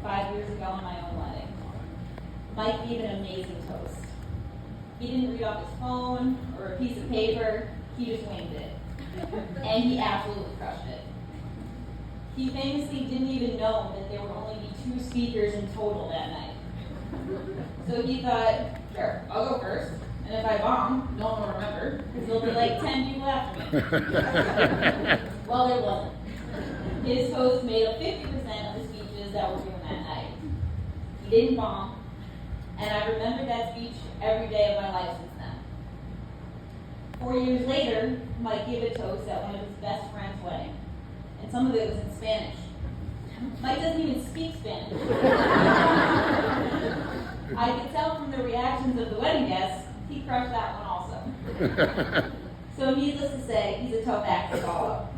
5 years ago on my own wedding. Mike gave an amazing toast. He didn't read off his phone or a piece of paper, he just winged it. And he absolutely crushed it. He famously didn't even know that there would only be 2 speakers in total that night. So he thought, sure, I'll go first. And if I bomb, no one will remember, because there'll be like 10 people after me. Well, there wasn't. His host made up 50% of the speeches that were given that night. He didn't bomb, and I remembered that speech every day of my life since then. 4 years later, Mike gave a toast at one of his best friend's wedding, and some of it was in Spanish. Mike doesn't even speak Spanish. I could tell from the reactions of the wedding guests, he crushed that one also. So needless to say, he's a tough act to follow.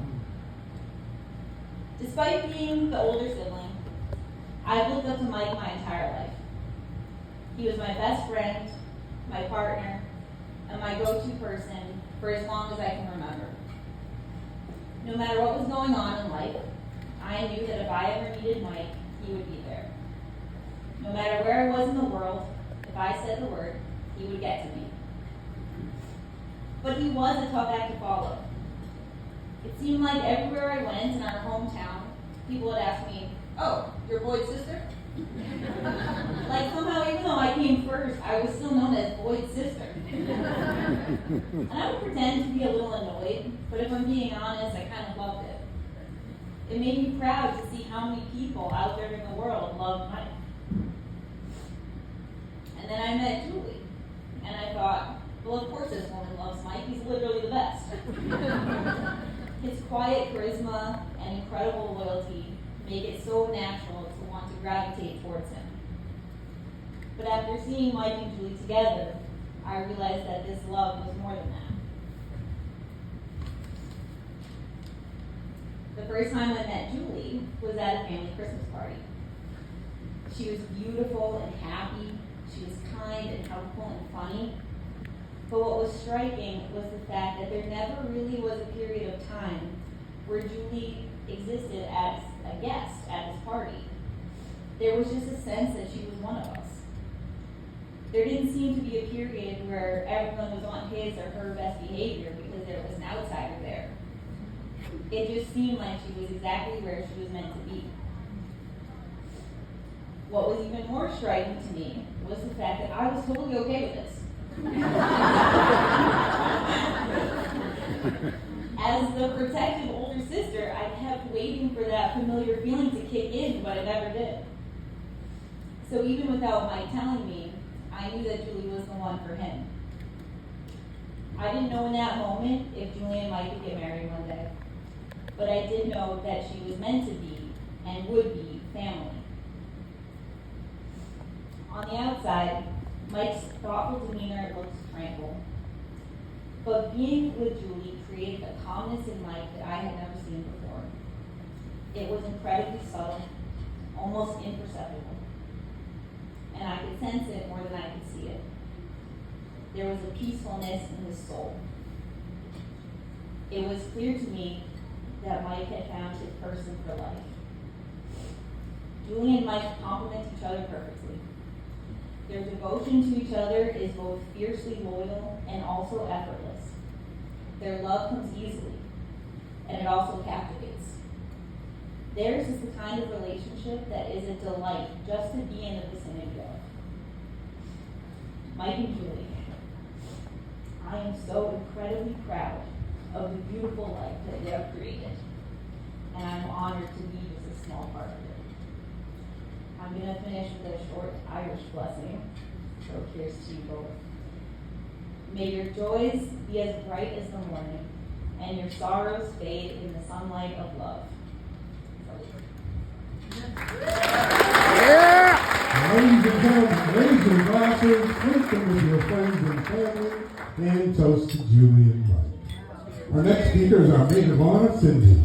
Despite being the older sibling, I've looked up to Mike my entire life. He was my best friend, my partner, and my go-to person for as long as I can remember. No matter what was going on in life, I knew that if I ever needed Mike, he would be there. No matter where I was in the world, if I said the word, he would get to me. But he was a tough act to follow. It seemed like everywhere I went in our hometown, people would ask me, "Oh, you're Boyd's sister?" Like somehow, even though I came first, I was still known as Boyd's sister. And I would pretend to be a little annoyed, but if I'm being honest, I kind of loved it. It made me proud to see how many people out there in the world loved Mike. And then I met Julie, and I thought, well, of course this woman loves Mike. He's literally the best. His quiet charisma and incredible loyalty make it so natural to want to gravitate towards him. But after seeing Mike and Julie together, I realized that this love was more than that. The first time I met Julie was at a family Christmas party. She was beautiful and happy. She was kind and helpful and funny. But what was striking was the fact that there never really was a period of time where Julie existed as a guest at this party. There was just a sense that she was one of us. There didn't seem to be a period where everyone was on his or her best behavior because there was an outsider there. It just seemed like she was exactly where she was meant to be. What was even more striking to me was the fact that I was totally okay with this. As the protective older sister, I kept waiting for that familiar feeling to kick in, but it never did. So even without Mike telling me, I knew that Julie was the one for him. I didn't know in that moment if Julie and Mike would get married one day, but I did know that she was meant to be and would be family. On the outside, Mike's thoughtful demeanor looked tranquil. But being with Julie created a calmness in Mike that I had never seen before. It was incredibly subtle, almost imperceptible. And I could sense it more than I could see it. There was a peacefulness in his soul. It was clear to me that Mike had found his person for life. Julie and Mike complement each other perfectly. Their devotion to each other is both fiercely loyal and also effortless. Their love comes easily, and it also captivates. Theirs is the kind of relationship that is a delight just to be in the vicinity of. Mike and Julie, I am so incredibly proud of the beautiful life that they have created, and I'm honored to be just a small part of it. I'm going to finish with a short Irish blessing, so here's to you both. May your joys be as bright as the morning, and your sorrows fade in the sunlight of love. Yeah! Ladies and gentlemen, raise your glasses, drink them with your friends and family, and toast to Julie and Mike. Our next speaker is our maid of honor, Cindy.